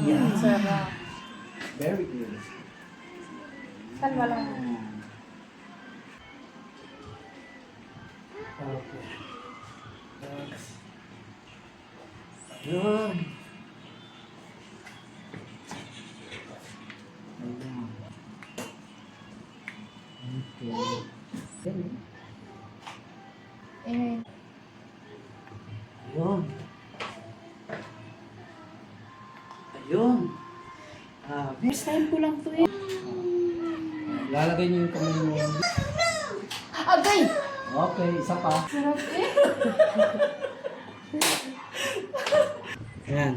Yeah. Sarap. Very good. Kalma lang. Okay. Next. Yun. Ayan. Okay. Ayun. Eh, Ayun. Ayun. first time ko lang to eh. Lalagay niyo yung kamay mo. Agay! Okay, isa pa. Sarap eh. Ayan.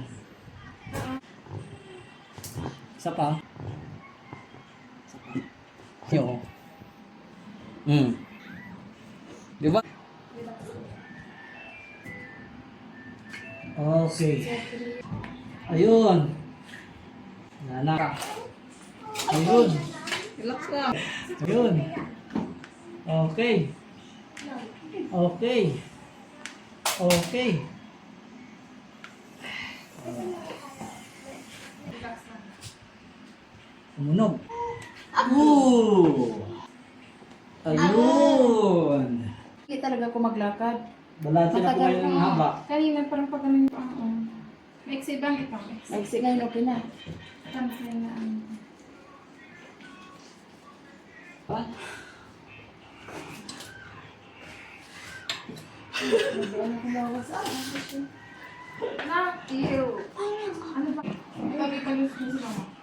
Isa pa. Yo. Di ba? Okay. Ayun. Nana. Ayun. Relax lang. Ayun. Okay. Okay. Okay. Tumunog. Ayun. Hindi talaga ako maglakad. Balati na po Matagal kayo ng na. haba. Kanina parang pag ganun yung pang. Maiksi bang ito? Maiksi ngayon okay na. Tansin na Ha? Ano ko bawas? Na, ew. Ano ba? Tabi ka niyo sa mama.